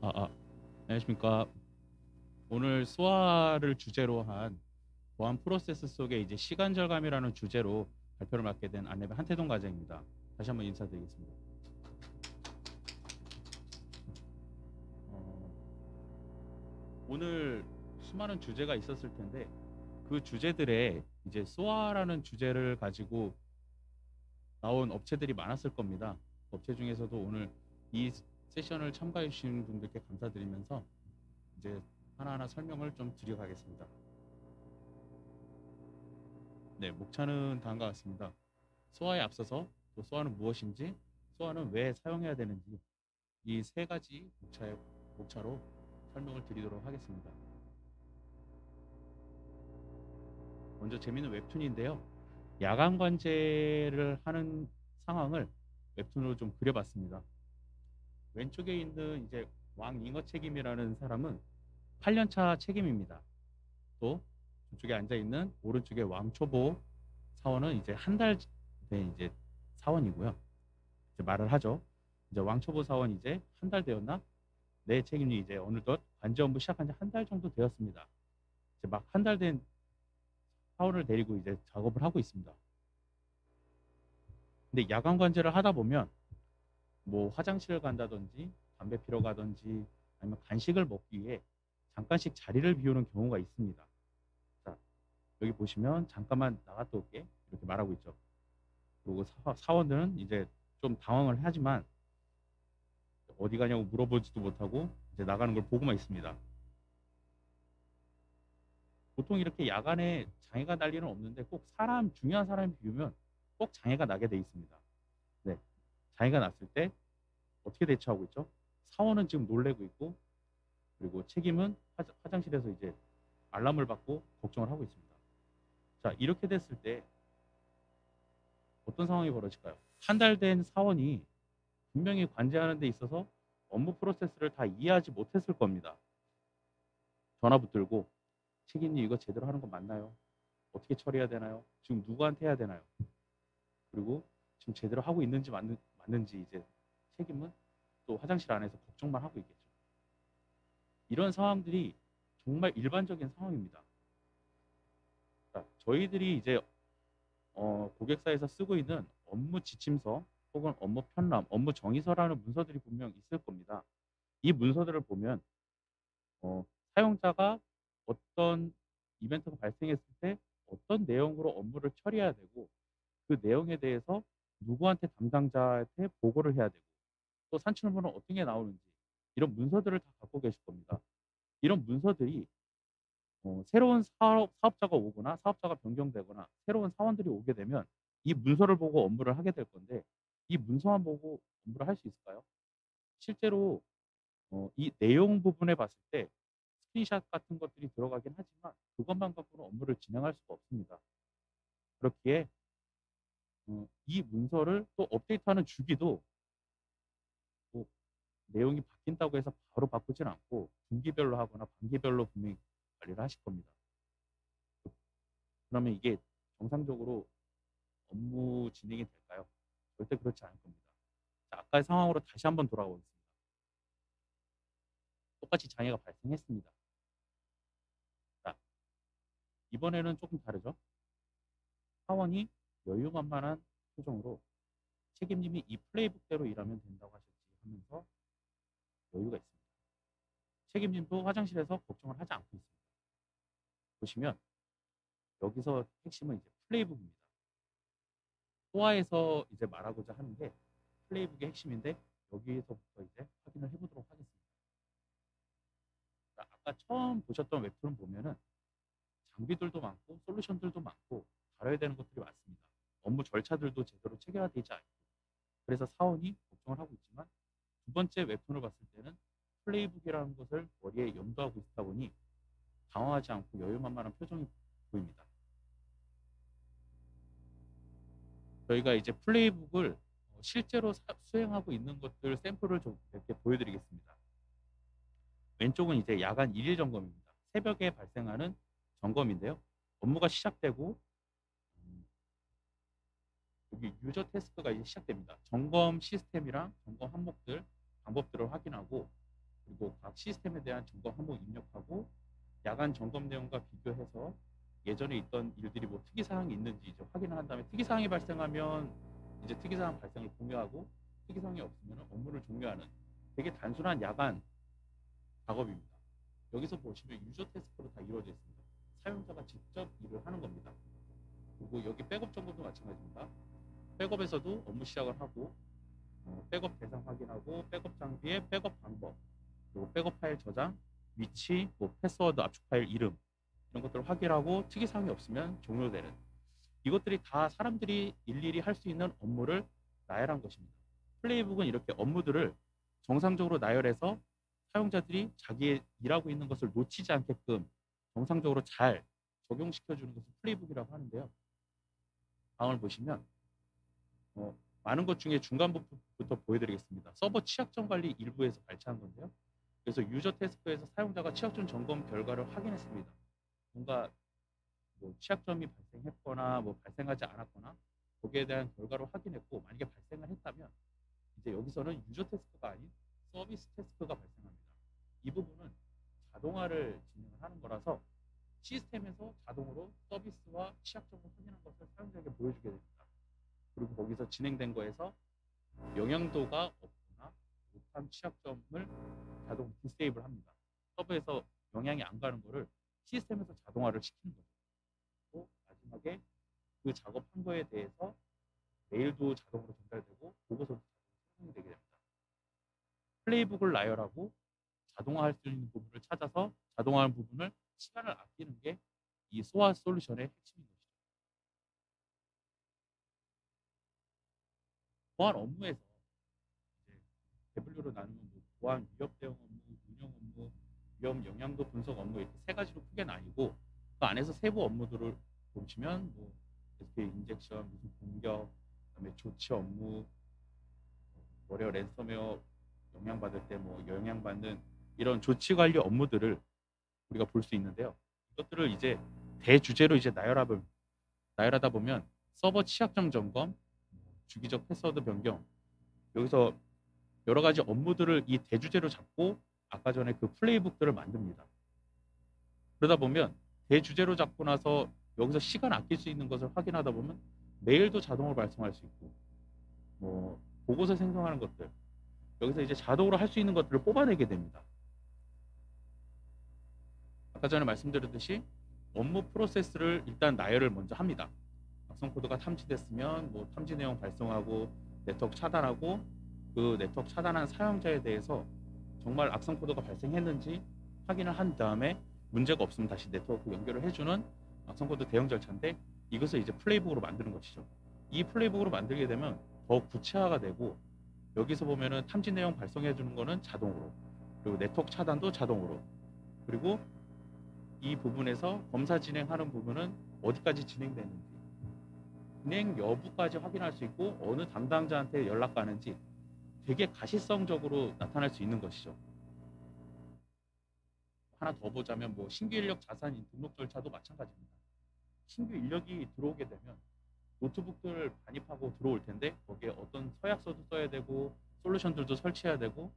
안녕하십니까. 오늘 수화를 주제로 한 보안 프로세스 속에 이제 시간 절감이라는 주제로 발표를 맡게 된 안내배 한태동 과장입니다. 다시 한번 인사드리겠습니다. 오늘 수많은 주제가 있었을 텐데 그 주제들에 이제 수화라는 주제를 가지고 나온 업체들이 많았을 겁니다. 업체 중에서도 오늘 이 세션을 참가해 주신 분들께 감사드리면서 이제 하나하나 설명을 좀 드려가겠습니다. 네, 목차는 다음과 같습니다. 소화에 앞서서 또 소화는 무엇인지, 소화는 왜 사용해야 되는지 이 세 가지 목차로 설명을 드리도록 하겠습니다. 먼저 재미있는 웹툰인데요. 야간 관제를 하는 상황을 웹툰으로 좀 그려봤습니다. 왼쪽에 있는 이제 왕잉어 책임이라는 사람은 8년차 책임입니다. 또 저쪽에 앉아 있는 오른쪽에 왕초보 사원은 이제 한 달 된 이제 사원이고요. 이제 말을 하죠. 이제 왕초보 사원 이제 한 달 되었나? 내 책임이 이제 어느덧 관제 업무 시작한 지 한 달 정도 되었습니다. 이제 막 한 달 된 사원을 데리고 이제 작업을 하고 있습니다. 근데 야간 관제를 하다 보면 뭐 화장실을 간다든지 담배 피러 가든지 아니면 간식을 먹기 위해 잠깐씩 자리를 비우는 경우가 있습니다. 자, 여기 보시면 잠깐만 나갔다 올게 이렇게 말하고 있죠. 그리고 사원들은 이제 좀 당황을 하지만 어디 가냐고 물어보지도 못하고 이제 나가는 걸 보고만 있습니다. 보통 이렇게 야간에 장애가 날 일은 없는데 꼭 중요한 사람이 비우면 꼭 장애가 나게 돼 있습니다. 네. 장애가 났을 때 어떻게 대처하고 있죠? 사원은 지금 놀래고 있고 그리고 책임은 화장실에서 이제 알람을 받고 걱정을 하고 있습니다. 자, 이렇게 됐을 때 어떤 상황이 벌어질까요? 한 달 된 사원이 분명히 관제하는 데 있어서 업무 프로세스를 다 이해하지 못했을 겁니다. 전화 붙들고 책임님 이거 제대로 하는 거 맞나요? 어떻게 처리해야 되나요? 지금 누구한테 해야 되나요? 그리고 지금 제대로 하고 있는지 맞는지 이제 책임은 또 화장실 안에서 걱정만 하고 있겠죠. 이런 상황들이 정말 일반적인 상황입니다. 자, 저희들이 이제 고객사에서 쓰고 있는 업무 지침서 혹은 업무 편람, 업무 정의서라는 문서들이 분명 있을 겁니다. 이 문서들을 보면 사용자가 어떤 이벤트가 발생했을 때 어떤 내용으로 업무를 처리해야 되고 그 내용에 대해서 누구한테 담당자한테 보고를 해야 되고 또 산출물은 어떻게 나오는지 이런 문서들을 다 갖고 계실 겁니다. 이런 문서들이 새로운 사업자가 오거나 사업자가 변경되거나 새로운 사원들이 오게 되면 이 문서를 보고 업무를 하게 될 건데 이 문서만 보고 업무를 할 수 있을까요? 실제로 이 내용 부분에 봤을 때 스크린샷 같은 것들이 들어가긴 하지만 그것만 갖고는 업무를 진행할 수가 없습니다. 그렇기에 이 문서를 또 업데이트하는 주기도 뭐 내용이 바뀐다고 해서 바로 바꾸진 않고 분기별로 하거나 반기별로 분명히 관리를 하실 겁니다. 그러면 이게 정상적으로 업무 진행이 될까요? 절대 그렇지 않을 겁니다. 자, 아까의 상황으로 다시 한번 돌아오겠습니다. 똑같이 장애가 발생했습니다. 자, 이번에는 조금 다르죠? 사원이 여유만만한 표정으로 책임님이 이 플레이북대로 일하면 된다고 하셨지 하면서 여유가 있습니다. 책임님도 화장실에서 걱정을 하지 않고 있습니다. 보시면 여기서 핵심은 이제 플레이북입니다. 소화에서 이제 말하고자 하는 게 플레이북의 핵심인데 여기에서부터 이제 확인을 해보도록 하겠습니다. 자, 아까 처음 보셨던 웹툰을 보면은 장비들도 많고 솔루션들도 많고 다뤄야 되는 것들이 많습니다. 업무 절차들도 제대로 체계화되지 않고 그래서 사원이 걱정을 하고 있지만 두 번째 웹툰을 봤을 때는 플레이북이라는 것을 머리에 염두하고 있다 보니 당황하지 않고 여유만만한 표정이 보입니다. 저희가 이제 플레이북을 실제로 수행하고 있는 것들 샘플을 좀 이렇게 보여드리겠습니다. 왼쪽은 이제 야간 1일 점검입니다. 새벽에 발생하는 점검인데요. 업무가 시작되고 여기 유저 테스트가 이제 시작됩니다. 점검 시스템이랑 점검 항목들, 방법들을 확인하고 그리고 각 시스템에 대한 점검 항목 입력하고 야간 점검 내용과 비교해서 예전에 있던 일들이 뭐 특이사항이 있는지 이제 확인을 한 다음에 특이사항이 발생하면 이제 특이사항 발생을 공유하고 특이사항이 없으면 업무를 종료하는 되게 단순한 야간 작업입니다. 여기서 보시면 유저 테스크로 다 이루어져 있습니다. 사용자가 직접 일을 하는 겁니다. 그리고 여기 백업 점검도 마찬가지입니다. 백업에서도 업무 시작을 하고 백업 대상 확인하고 백업 장비의 백업 방법, 그리고 백업 파일 저장, 위치, 뭐 패스워드, 압축 파일 이름 이런 것들을 확인하고 특이사항이 없으면 종료되는 이것들이 다 사람들이 일일이 할 수 있는 업무를 나열한 것입니다. 플레이북은 이렇게 업무들을 정상적으로 나열해서 사용자들이 자기의 일하고 있는 것을 놓치지 않게끔 정상적으로 잘 적용시켜주는 것을 플레이북이라고 하는데요. 다음을 보시면 많은 것 중에 중간부터 보여드리겠습니다. 서버 취약점 관리 일부에서 발췌한 건데요. 그래서 유저 테스크에서 사용자가 취약점 점검 결과를 확인했습니다. 뭔가 뭐 취약점이 발생했거나 뭐 발생하지 않았거나 거기에 대한 결과를 확인했고 만약에 발생을 했다면 이제 여기서는 유저 테스크가 아닌 서비스 테스크가 발생합니다. 이 부분은 자동화를 진행을 하는 거라서 시스템에서 자동으로 서비스와 취약점을 확인한 것을 사용자에게 보여주게 됩니다. 그리고 거기서 진행된 거에서 영향도가 없거나 못한 취약점을 자동 디세이블 합니다. 서버에서 영향이 안 가는 거를 시스템에서 자동화를 시키는 거죠. 또 마지막에 그 작업한 거에 대해서 메일도 자동으로 전달되고 보고서도 자동으로 되게 됩니다. 플레이북을 나열하고 자동화할 수 있는 부분을 찾아서 자동화하는 부분을 시간을 아끼는 게 이 소아 솔루션의 핵심인 것이죠. 보안 업무에서 이제 W로 나누면 뭐 보안 위협 대응 업무, 운영 업무, 위험 영향도 분석 업무 이렇게 세 가지로 크게 나뉘고 그 안에서 세부 업무들을 보시면 뭐 SQL 인젝션, 무슨 공격, 그다음에 조치 업무, 월요 랜섬웨어 영향받을 때 뭐 영향받는 이런 조치 관리 업무들을 우리가 볼 수 있는데요. 이것들을 이제 대주제로 이제 나열하다 보면 서버 취약점 점검, 주기적 패스워드 변경 여기서 여러 가지 업무들을 이 대주제로 잡고 아까 전에 그 플레이북들을 만듭니다. 그러다 보면 대주제로 잡고 나서 여기서 시간 아낄 수 있는 것을 확인하다 보면 메일도 자동으로 발송할 수 있고 뭐 보고서 생성하는 것들 여기서 이제 자동으로 할 수 있는 것들을 뽑아내게 됩니다. 아까 전에 말씀드렸듯이 업무 프로세스를 일단 나열을 먼저 합니다. 악성 코드가 탐지됐으면 뭐 탐지 내용 발송하고 네트워크 차단하고 그 네트워크 차단한 사용자에 대해서 정말 악성 코드가 발생했는지 확인을 한 다음에 문제가 없으면 다시 네트워크 연결을 해주는 악성 코드 대응 절차인데 이것을 이제 플레이북으로 만드는 것이죠. 이 플레이북으로 만들게 되면 더 구체화가 되고 여기서 보면은 탐지 내용 발송해 주는 거는 자동으로 그리고 네트워크 차단도 자동으로 그리고 이 부분에서 검사 진행하는 부분은 어디까지 진행되는지 진행 여부까지 확인할 수 있고 어느 담당자한테 연락 가는지 되게 가시성적으로 나타날 수 있는 것이죠. 하나 더 보자면 뭐 신규 인력 자산 등록 절차도 마찬가지입니다. 신규 인력이 들어오게 되면 노트북들 반입하고 들어올 텐데 거기에 어떤 서약서도 써야 되고 솔루션들도 설치해야 되고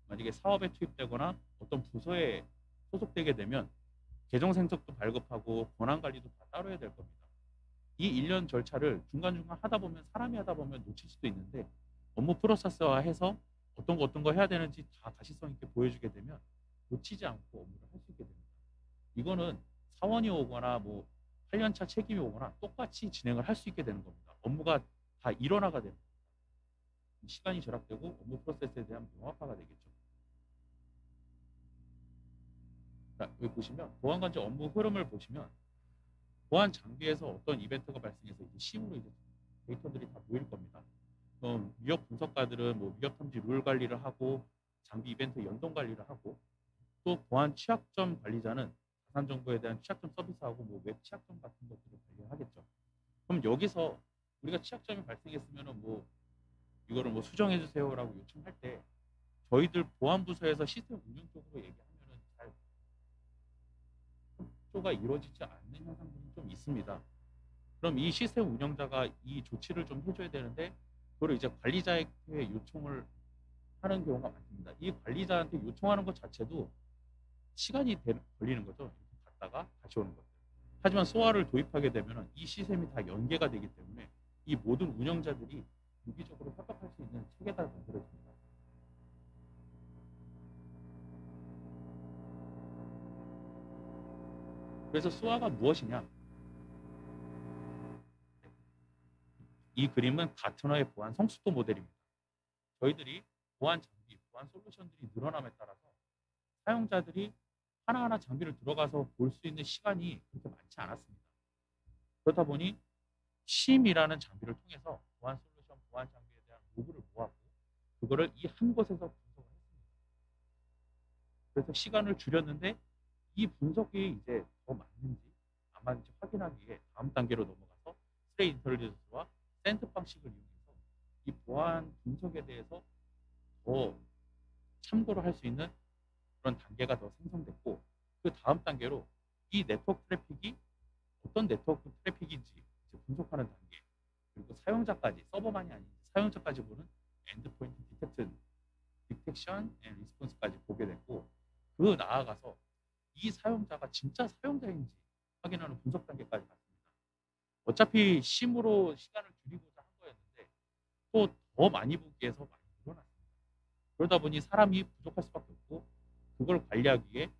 만약에 사업에 투입되거나 어떤 부서에 소속되게 되면 계정 생성도 발급하고 권한 관리도 다 따로 해야 될 겁니다. 이 일련 절차를 중간중간 하다 보면 사람이 하다 보면 놓칠 수도 있는데 업무 프로세스화해서 어떤 거 해야 되는지 다 가시성 있게 보여주게 되면 놓치지 않고 업무를 할 수 있게 됩니다. 이거는 사원이 오거나 뭐 8년차 책임이 오거나 똑같이 진행을 할 수 있게 되는 겁니다. 업무가 다 일원화가 됩니다. 시간이 절약되고 업무 프로세스에 대한 명확화가 되겠죠. 자, 여기 보시면 보안관제 업무 흐름을 보시면 보안 장비에서 어떤 이벤트가 발생해서 이제 심으로 이제 데이터들이 다 모일 겁니다. 그럼 위협 분석가들은 뭐 위협 탐지 룰 관리를 하고 장비 이벤트 연동 관리를 하고 또 보안 취약점 관리자는 자산 정보에 대한 취약점 서비스하고 뭐 웹 취약점 같은 것들을 관리하겠죠. 그럼 여기서 우리가 취약점이 발생했으면은 뭐 이거를 뭐 수정해 주세요라고 요청할 때 저희들 보안부서에서 시스템 운영 쪽으로 얘기하면은 잘 협조가 이루어지지 않는 현상들이 좀 있습니다. 그럼 이 시스템 운영자가 이 조치를 좀 해줘야 되는데 그걸 이제 관리자에게 요청을 하는 경우가 많습니다. 이 관리자한테 요청하는 것 자체도 시간이 걸리는 거죠. 이렇게 갔다가 다시 오는 것들. 하지만 소화를 도입하게 되면 이 시스템이 다 연계가 되기 때문에 이 모든 운영자들이 유기적으로 협업할 수 있는 체계가 만들어집니다. 그래서 소화가 무엇이냐? 이 그림은 가트너의 보안 성숙도 모델입니다. 저희들이 보안 장비, 보안 솔루션들이 늘어남에 따라서 사용자들이 하나하나 장비를 들어가서 볼 수 있는 시간이 그렇게 많지 않았습니다. 그렇다 보니 심이라는 장비를 통해서 보안 솔루션, 보안 장비에 대한 로그를 모았고 그거를 이 한 곳에서 분석을 했습니다. 그래서 시간을 줄였는데 이 분석이 이제 더 맞는지 안 맞는지 확인하기 위해 다음 단계로 넘어가서 스트레이 인텔리전스와 센트 방식을 이용해서 이 보안 분석에 대해서 더 참고를 할 수 있는 그런 단계가 더 생성됐고 그 다음 단계로 이 네트워크 트래픽이 어떤 네트워크 트래픽인지 이제 분석하는 단계 그리고 사용자까지 서버만이 아닌 사용자까지 보는 엔드포인트 디텍션 앤 리스폰스까지 보게 됐고 그 나아가서 이 사용자가 진짜 사용자인지 확인하는 분석 단계까지 갔습니다. 어차피 심으로 시간을 줄이고자 한 거였는데 또 더 많이 보기 위해서 많이 늘어났습니다. 그러다 보니 사람이 부족할 수밖에 없고 그걸 관리하기 위해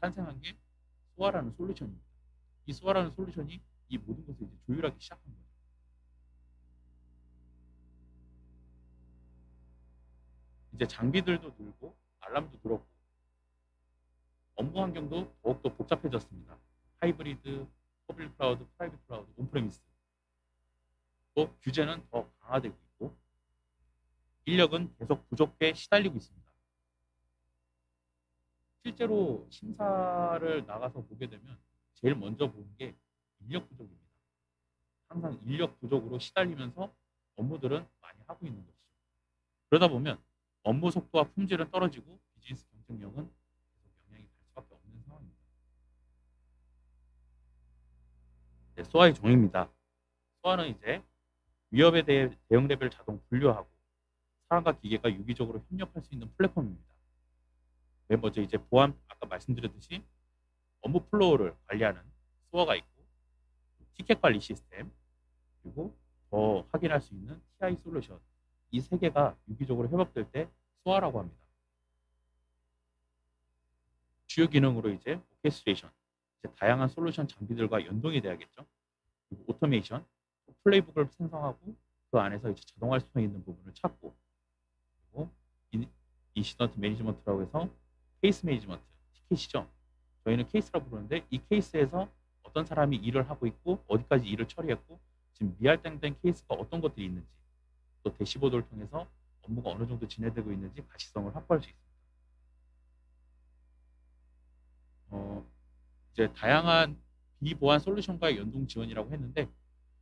탄생한 게 소아라는 솔루션입니다. 이 소아라는 솔루션이 이 모든 것을 이제 조율하기 시작한 거죠. 이제 장비들도 늘고 알람도 늘었고 업무 환경도 더욱더 복잡해졌습니다. 하이브리드, 퍼블릭 클라우드, 프라이빗 클라우드, 온프레미스. 또 규제는 더 강화되고 있고 인력은 계속 부족해 시달리고 있습니다. 실제로 심사를 나가서 보게 되면 제일 먼저 보는 게 인력 부족입니다. 항상 인력 부족으로 시달리면서 업무들은 많이 하고 있는 것이죠. 그러다 보면 업무 속도와 품질은 떨어지고 비즈니스 경쟁력은 계속 영향이 갈 수밖에 없는 상황입니다. 네, 소아의 종입니다. 소아는 이제 위협에 대해 대응 레벨 자동 분류하고 사람과 기계가 유기적으로 협력할 수 있는 플랫폼입니다. 맨 먼저 이제 보안 아까 말씀드렸듯이 업무 플로우를 관리하는 소아가 있고 티켓 관리 시스템 그리고 더 확인할 수 있는 TI 솔루션 이 세 개가 유기적으로 협업될 때 소아라고 합니다. 주요 기능으로 이제 오케스트레이션 이제 다양한 솔루션 장비들과 연동이 돼야겠죠. 그리고 오토메이션 플레이북을 생성하고 그 안에서 이제 자동화할 수 있는 부분을 찾고 그리고 인시던트 매니지먼트라고 해서 케이스 매니지먼트 티켓이죠. 저희는 케이스라고 부르는데 이 케이스에서 어떤 사람이 일을 하고 있고 어디까지 일을 처리했고 지금 미할당된 케이스가 어떤 것들이 있는지 또 대시보드를 통해서 업무가 어느 정도 진행되고 있는지 가시성을 확보할 수 있습니다. 이제 다양한 비보안 솔루션과의 연동 지원이라고 했는데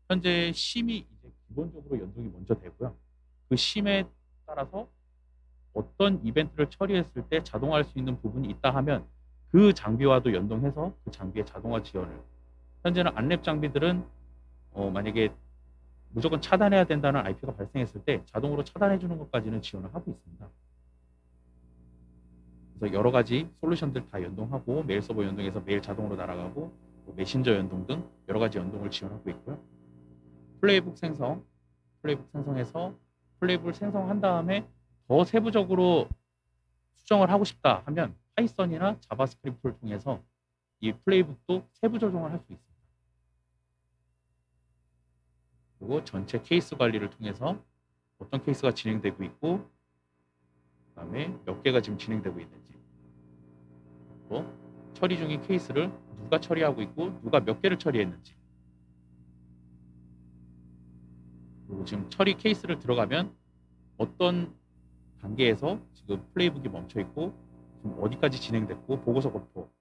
현재 심이 이제 기본적으로 연동이 먼저 되고요. 그 심에 따라서 어떤 이벤트를 처리했을 때 자동화할 수 있는 부분이 있다 하면 그 장비와도 연동해서 그 장비의 자동화 지원을 현재는 안랩 장비들은 만약에 무조건 차단해야 된다는 IP가 발생했을 때 자동으로 차단해 주는 것까지는 지원을 하고 있습니다. 그래서 여러 가지 솔루션들 다 연동하고 메일 서버 연동해서 메일 자동으로 날아가고 메신저 연동 등 여러 가지 연동을 지원하고 있고요. 플레이북 생성해서 플레이북을 생성한 다음에 더 세부적으로 수정을 하고 싶다 하면 파이썬이나 자바스크립트를 통해서 이 플레이북도 세부 조정을 할 수 있습니다. 그리고 전체 케이스 관리를 통해서 어떤 케이스가 진행되고 있고 그다음에 몇 개가 지금 진행되고 있는지 또 처리 중인 케이스를 누가 처리하고 있고 누가 몇 개를 처리했는지 그리고 지금 처리 케이스를 들어가면 어떤 단계에서 지금 플레이북이 멈춰 있고 지금 어디까지 진행됐고 보고서 검토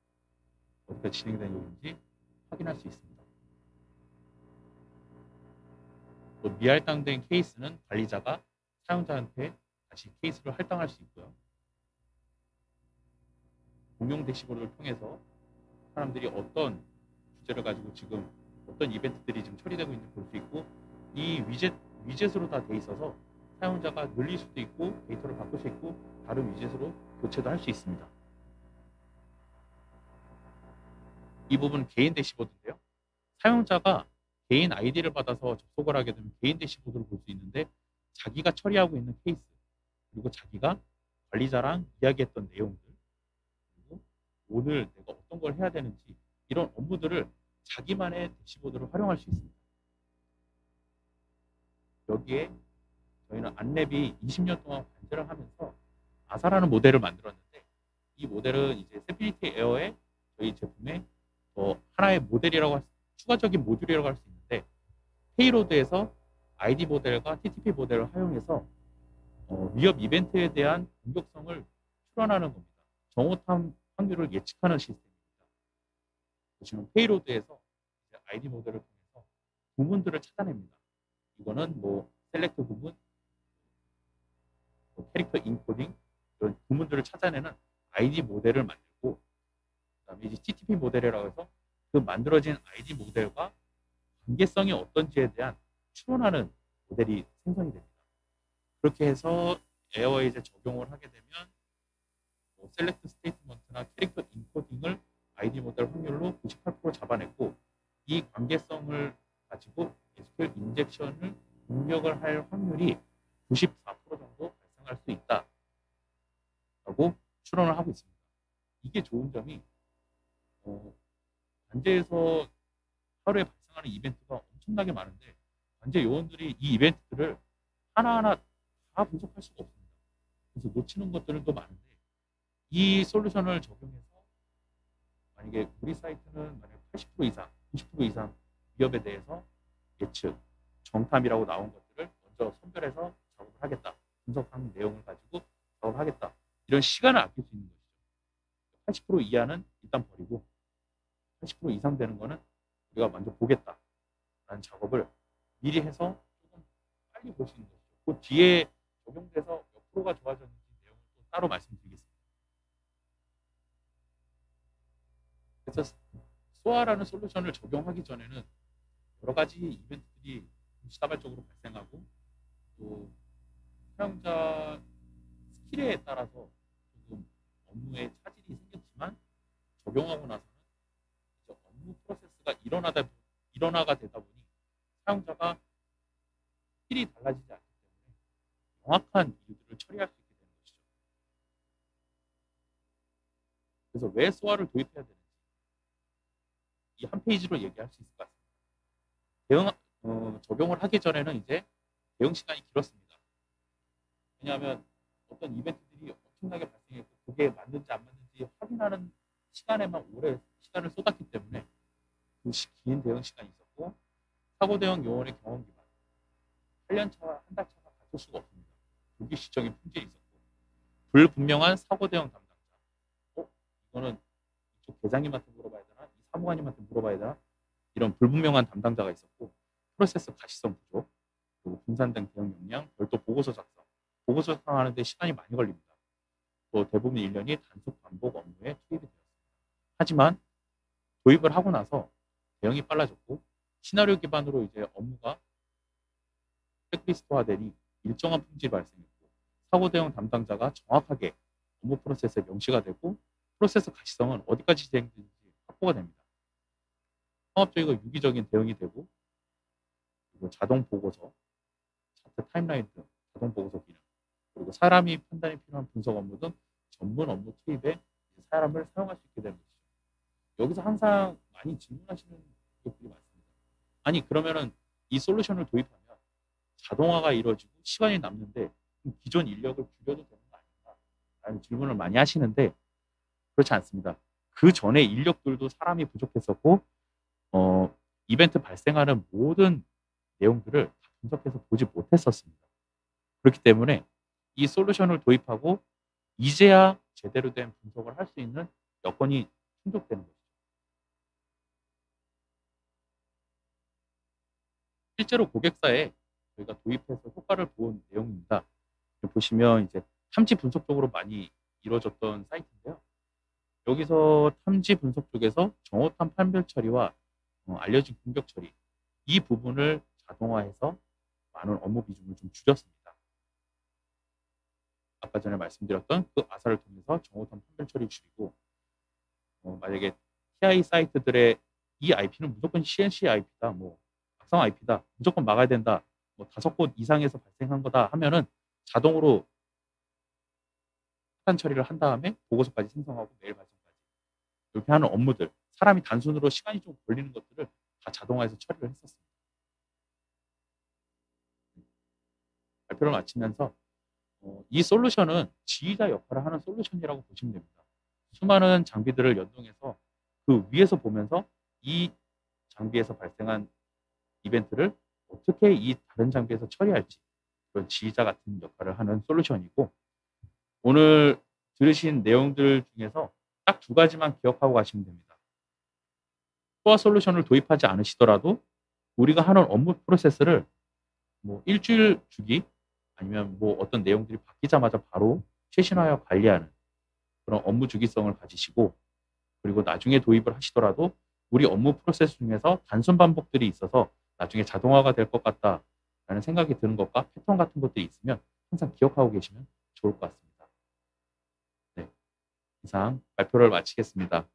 어디까지 진행된 건지 확인할 수 있습니다. 또 미할당된 케이스는 관리자가 사용자한테 다시 케이스를 할당할 수 있고요. 공용 대시보드를 통해서 사람들이 어떤 주제를 가지고 지금 어떤 이벤트들이 지금 처리되고 있는지 볼 수 있고 이 위젯으로 다 돼 있어서 사용자가 늘릴 수도 있고 데이터를 바꿀 수 있고 다른 위젯으로 교체도 할 수 있습니다. 이 부분은 개인 대시보드인데요. 사용자가 개인 아이디를 받아서 접속을 하게 되면 개인 대시보드를 볼 수 있는데 자기가 처리하고 있는 케이스 그리고 자기가 관리자랑 이야기했던 내용들 그리고 오늘 내가 어떤 걸 해야 되는지 이런 업무들을 자기만의 대시보드를 활용할 수 있습니다. 여기에 저희는 안랩이 20년 동안 관제를 하면서 아사라는 모델을 만들었는데 이 모델은 이제 세피니티 에어의 저희 제품의 하나의 모델이라고 추가적인 모듈이라고 할 수 있는데 페이로드에서 ID 모델과 TTP 모델을 활용해서 위협 이벤트에 대한 공격성을 추론하는 겁니다. 정오탐 확률을 예측하는 시스템입니다. 보시면 페이로드에서 ID 모델을 통해서 구문들을 찾아냅니다. 이거는 셀렉트 구문, 캐릭터 인코딩 이런 구문들을 찾아내는 ID 모델을 만들고 그다음에 이제 TTP 모델이라고 해서 그 만들어진 ID 모델과 관계성이 어떤지에 대한 추론하는 모델이 생성이 됩니다. 그렇게 해서 에어에 이제 적용을 하게 되면 셀렉트 스테이트먼트나 캐릭터 인코딩을 ID 모델 확률로 98% 잡아냈고 이 관계성을 가지고 SQL 인젝션을 입력을 할 확률이 94% 정도 발생할 수 있다라고 추론을 하고 있습니다. 이게 좋은 점이 관제에서 하루에 발생하는 이벤트가 엄청나게 많은데 관제 요원들이 이 이벤트들을 하나하나 다 분석할 수가 없습니다. 그래서 놓치는 것들도 많은데 이 솔루션을 적용해서 만약에 우리 사이트는 만약에 80% 이상, 90% 이상 위협에 대해서 예측, 정탐이라고 나온 것들을 먼저 선별해서 작업을 하겠다. 분석한 내용을 가지고 작업을 하겠다. 이런 시간을 아낄 수 있는 것이죠. 80% 이하는 일단 버리고 80% 이상 되는 거는 우리가 먼저 보겠다. 라는 작업을 미리 해서 조금 빨리 볼 수 있는 것이죠. 그 뒤에 적용돼서 몇 프로가 좋아졌는지 내용을 또 따로 말씀드리겠습니다. 그래서 소아라는 솔루션을 적용하기 전에는 여러 가지 이벤트들이 시다발적으로 발생하고 또 사용자 스킬에 따라서 조금 업무에 차질이 생겼지만 적용하고 나서는 업무 프로세스가 일어나가 되다 보니 사용자가 스킬이 달라지지 않기 때문에 정확한 일들을 처리할 수 있게 되는 것이죠. 그래서 왜 소아를 도입해야 되는지 이 한 페이지로 얘기할 수 있을 것 같습니다. 적용을 하기 전에는 이제 대응 시간이 길었습니다. 왜냐하면 어떤 이벤트들이 엄청나게 발생했고 그게 맞는지 안 맞는지 확인하는 시간에만 오래 시간을 쏟았기 때문에 그 긴 대응 시간이 있었고 사고 대응 요원의 경험 기반 8년차와 한 달 차가 같을 수가 없습니다. 불규칙적인 품질이 있었고 불분명한 사고 대응 담당자 이거는 이쪽 계장님한테 물어봐야 되나 이 사무관님한테 물어봐야 되나 이런 불분명한 담당자가 있었고 프로세스 가시성 부족 그리고 분산된 대응 역량 별도 보고서 작성 보고서 작성하는데 시간이 많이 걸립니다. 또 대부분 인력이 단속 반복 업무에 투입이 되었습니다. 하지만 도입을 하고 나서 대응이 빨라졌고 시나리오 기반으로 이제 업무가 체크리스트화되니 일정한 품질이 발생했고 사고 대응 담당자가 정확하게 업무 프로세스에 명시가 되고 프로세스 가시성은 어디까지 진행되는지 확보가 됩니다. 상업적이고 유기적인 대응이 되고 그리고 자동 보고서, 차트 타임라인 등 자동 보고서 기능 그리고 사람이 판단이 필요한 분석 업무 등 전문 업무 투입에 사람을 사용할 수 있게 되는 것이죠. 여기서 항상 많이 질문하시는 것들이 많습니다. 아니 그러면은 이 솔루션을 도입하면 자동화가 이루어지고 시간이 남는데 기존 인력을 줄여도 되는 거 아닌가? 라는 질문을 많이 하시는데 그렇지 않습니다. 그 전에 인력들도 사람이 부족했었고 이벤트 발생하는 모든 내용들을 다 분석해서 보지 못했었습니다. 그렇기 때문에 이 솔루션을 도입하고 이제야 제대로 된 분석을 할 수 있는 여건이 충족되는 것이죠. 실제로 고객사에 저희가 도입해서 효과를 본 내용입니다. 보시면 이제 탐지 분석 쪽으로 많이 이루어졌던 사이트인데요. 여기서 탐지 분석 쪽에서 정오탐 판별 처리와 알려진 공격 처리 이 부분을 자동화해서 많은 업무 비중을 좀 줄였습니다. 아까 전에 말씀드렸던 그 아사를 통해서 정오턴 판별 처리 줄이고 만약에 TI 사이트들의 이 IP는 무조건 CNC IP다, 뭐 악성 IP다, 무조건 막아야 된다, 뭐 5곳 이상에서 발생한 거다 하면은 자동으로 파탄 처리를 한 다음에 보고서까지 생성하고 메일 발송까지 이렇게 하는 업무들, 사람이 단순으로 시간이 좀 걸리는 것들을 다 자동화해서 처리를 했었습니다. 발표를 마치면서 이 솔루션은 지휘자 역할을 하는 솔루션이라고 보시면 됩니다. 수많은 장비들을 연동해서 그 위에서 보면서 이 장비에서 발생한 이벤트를 어떻게 이 다른 장비에서 처리할지 그런 지휘자 같은 역할을 하는 솔루션이고, 오늘 들으신 내용들 중에서 딱 2가지만 기억하고 가시면 됩니다. 코어 솔루션을 도입하지 않으시더라도 우리가 하는 업무 프로세스를 뭐 일주일 주기 아니면 뭐 어떤 내용들이 바뀌자마자 바로 최신화하여 관리하는 그런 업무 주기성을 가지시고, 그리고 나중에 도입을 하시더라도 우리 업무 프로세스 중에서 단순 반복들이 있어서 나중에 자동화가 될 것 같다라는 생각이 드는 것과 패턴 같은 것들이 있으면 항상 기억하고 계시면 좋을 것 같습니다. 네, 이상 발표를 마치겠습니다.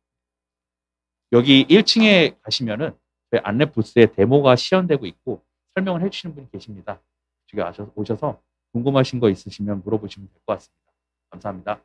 여기 1층에 가시면은 저희 안내 부스에 데모가 시연되고 있고 설명을 해주시는 분이 계십니다. 저기 오셔서 궁금하신 거 있으시면 물어보시면 될 것 같습니다. 감사합니다.